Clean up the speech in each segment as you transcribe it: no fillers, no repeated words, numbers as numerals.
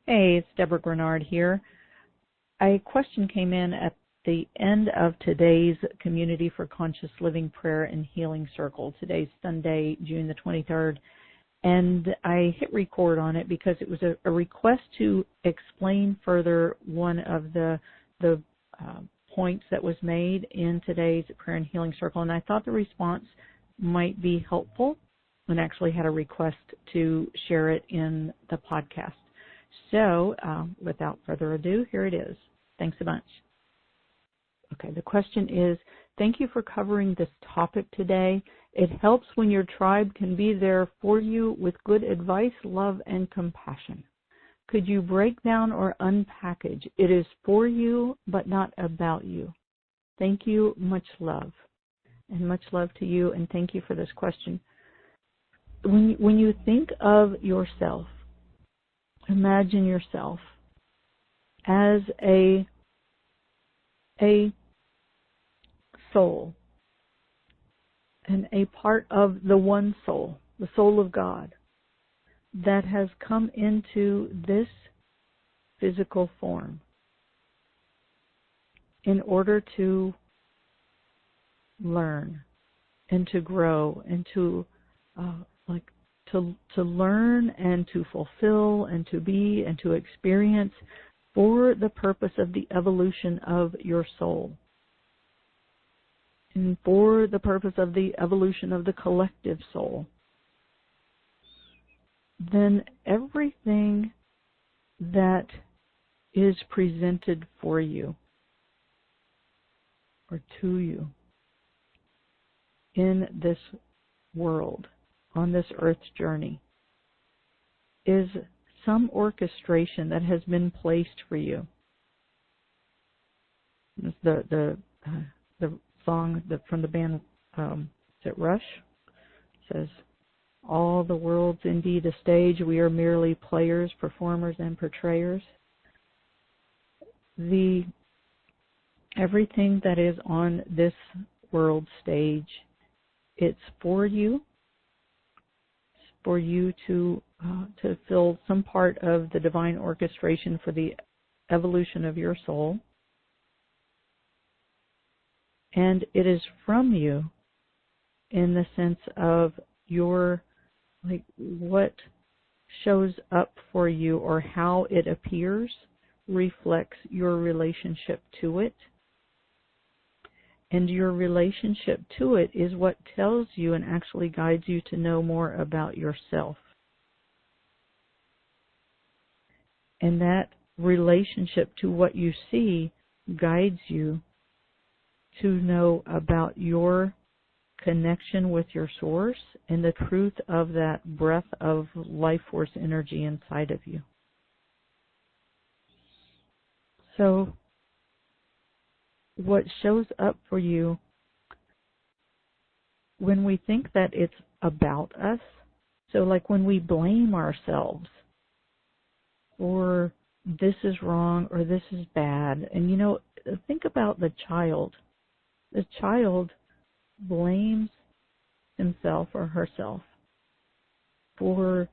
Hey, it's Deborah Grenard here. A question came in at the end of today's Community for Conscious Living Prayer and Healing Circle. Today's Sunday, June the 23rd. And I hit record on it because it was a request to explain further one of the points that was made in today's Prayer and Healing Circle. And I thought the response might be helpful and actually had a request to share it in the podcast. So, without further ado, here it is. Thanks a bunch. Okay, the question is, thank you for covering this topic today. It helps when your tribe can be there for you with good advice, love, and compassion. Could you break down or unpackage? It is for you, but not about you. Thank you. Much love. And much love to you, and thank you for this question. When you think of yourself, imagine yourself as a soul and a part of the one soul, the soul of God, that has come into this physical form in order to learn and to grow and to learn and to fulfill and to be and to experience for the purpose of the evolution of your soul and for the purpose of the evolution of the collective soul, then everything that is presented for you or to you in this world, on this earth's journey, is some orchestration that has been placed for you. It's the song from the band, is it Rush? It says, all the world's indeed a stage, we are merely players, performers, and portrayers. Everything that is on this world stage, it's for you. For you to fill some part of the divine orchestration for the evolution of your soul. And it is from you in the sense of your, what shows up for you or how it appears reflects your relationship to it. And your relationship to it is what tells you and actually guides you to know more about yourself. And that relationship to what you see guides you to know about your connection with your source and the truth of that breath of life force energy inside of you. So, what shows up for you when we think that it's about us, so like when we blame ourselves, or this is wrong, or this is bad, and think about the child. The child blames himself or herself for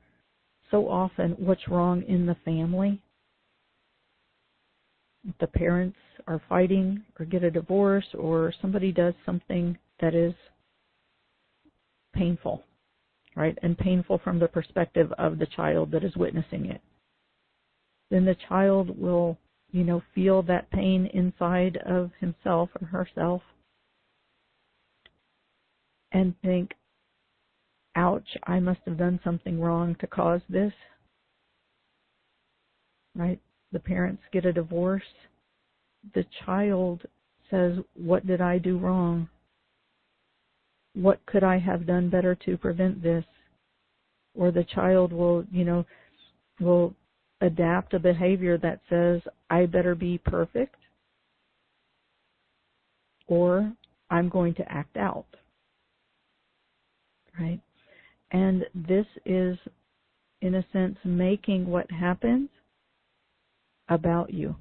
so often what's wrong in the family. The parents are fighting or get a divorce or somebody does something that is painful, right? And painful from the perspective of the child that is witnessing it. Then the child will, feel that pain inside of himself or herself and think, ouch, I must have done something wrong to cause this, right? The parents get a divorce. The child says, what did I do wrong? What could I have done better to prevent this? Or the child will adapt a behavior that says, I better be perfect, or I'm going to act out, right? And this is, in a sense, making what happens about you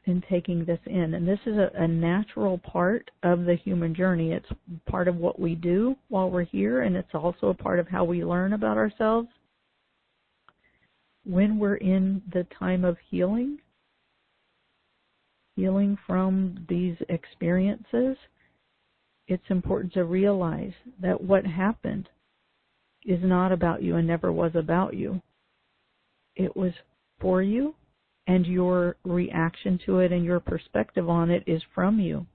and taking this in. And this is a natural part of the human journey. It's part of what we do while we're here, and it's also a part of how we learn about ourselves. when we're in the time of healing from these experiences, it's important to realize that what happened is not about you and never was about you. It was for you, and your reaction to it and your perspective on it is from you.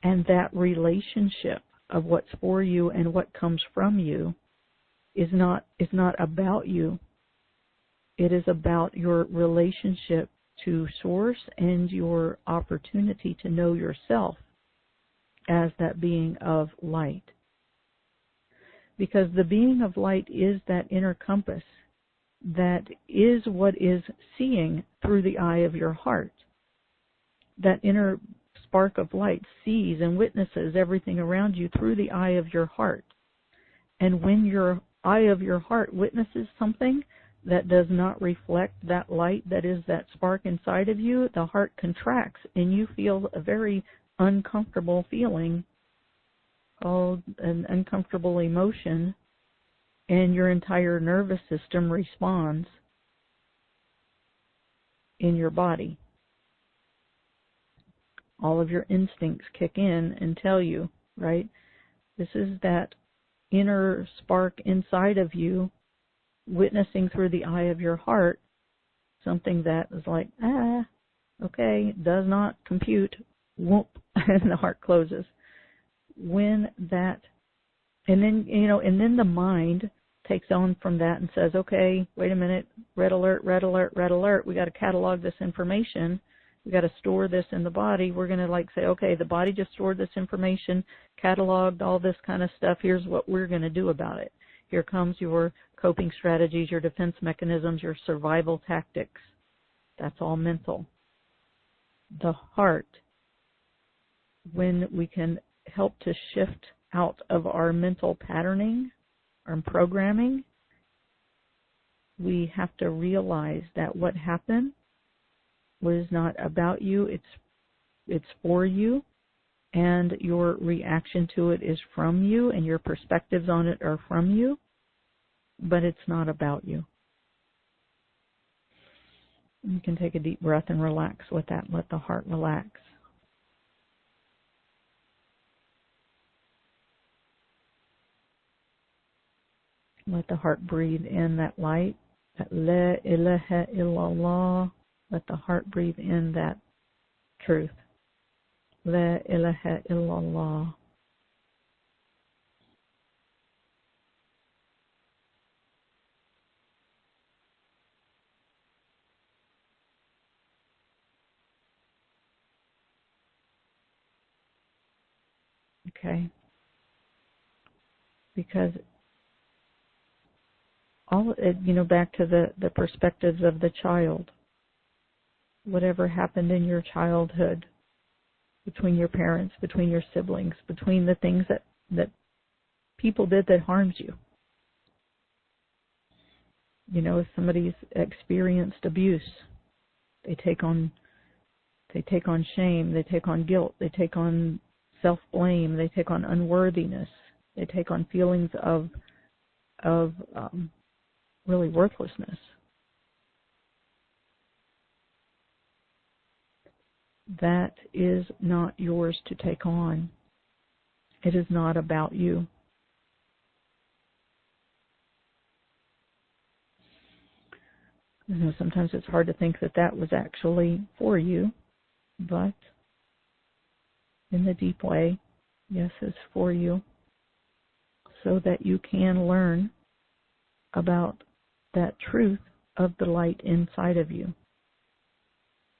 And that relationship of what's for you and what comes from you is not about you. It is about your relationship to Source and your opportunity to know yourself as that being of light. Because the being of light is that inner compass that is what is seeing through the eye of your heart. That inner spark of light sees and witnesses everything around you through the eye of your heart. And when your eye of your heart witnesses something that does not reflect that light that is that spark inside of you, the heart contracts and you feel a very uncomfortable feeling called an uncomfortable emotion, and your entire nervous system responds in your body. All of your instincts kick in and tell you, right? This is that inner spark inside of you witnessing through the eye of your heart something that is like, okay, does not compute, whoop, and the heart closes. When that, and then the mind takes on from that and says, okay, wait a minute, red alert, red alert, red alert, we got to catalog this information, we got to store this in the body. We're going to say, okay, the body just stored this information, cataloged all this kind of stuff, here's what we're going to do about it. Here comes your coping strategies, your defense mechanisms, your survival tactics. That's all mental. The heart, when we can help to shift out of our mental patterning or programming, we have to realize that what happened was not about you, it's for you, and your reaction to it is from you, and your perspectives on it are from you, but it's not about you. You can take a deep breath and relax with that. Let the heart relax. Let the heart breathe in that light, that La ilaha illallah. Let the heart breathe in that truth. La ilaha illallah. Okay? Because all, back to the perspectives of the child. Whatever happened in your childhood, between your parents, between your siblings, between the things that people did that harmed you. If somebody's experienced abuse, they take on shame, they take on guilt, they take on self-blame, they take on unworthiness, they take on feelings of really worthlessness. That is not yours to take on. It is not about you. Sometimes it's hard to think that was actually for you, but in the deep way, yes, it's for you, so that you can learn about that truth of the light inside of you.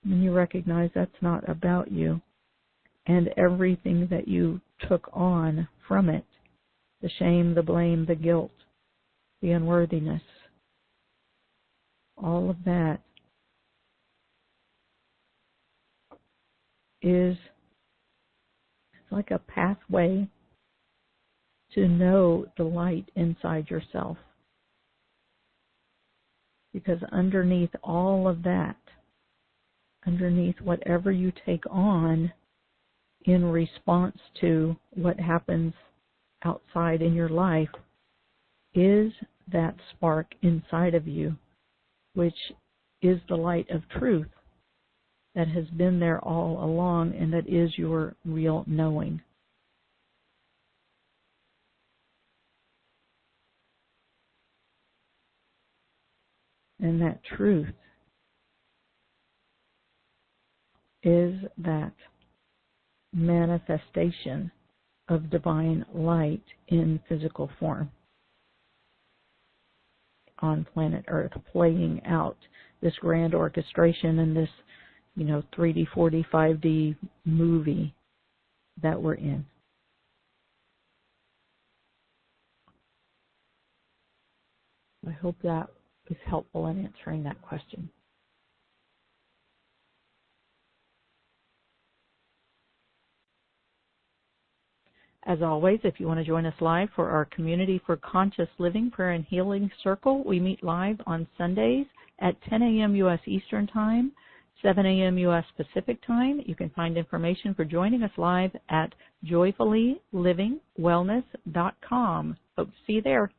And you recognize that's not about you, and everything that you took on from it, the shame, the blame, the guilt, the unworthiness, all of that is like a pathway to know the light inside yourself. Because underneath all of that, underneath whatever you take on in response to what happens outside in your life, is that spark inside of you which is the light of truth that has been there all along, and that is your real knowing. And that truth is that manifestation of divine light in physical form on planet Earth, playing out this grand orchestration and this, 3D, 4D, 5D movie that we're in. I hope that is helpful in answering that question. As always, if you want to join us live for our Community for Conscious Living Prayer and Healing Circle, we meet live on Sundays at 10 a.m. U.S. Eastern Time, 7 a.m. U.S. Pacific Time. You can find information for joining us live at joyfullylivingwellness.com. Hope to see you there.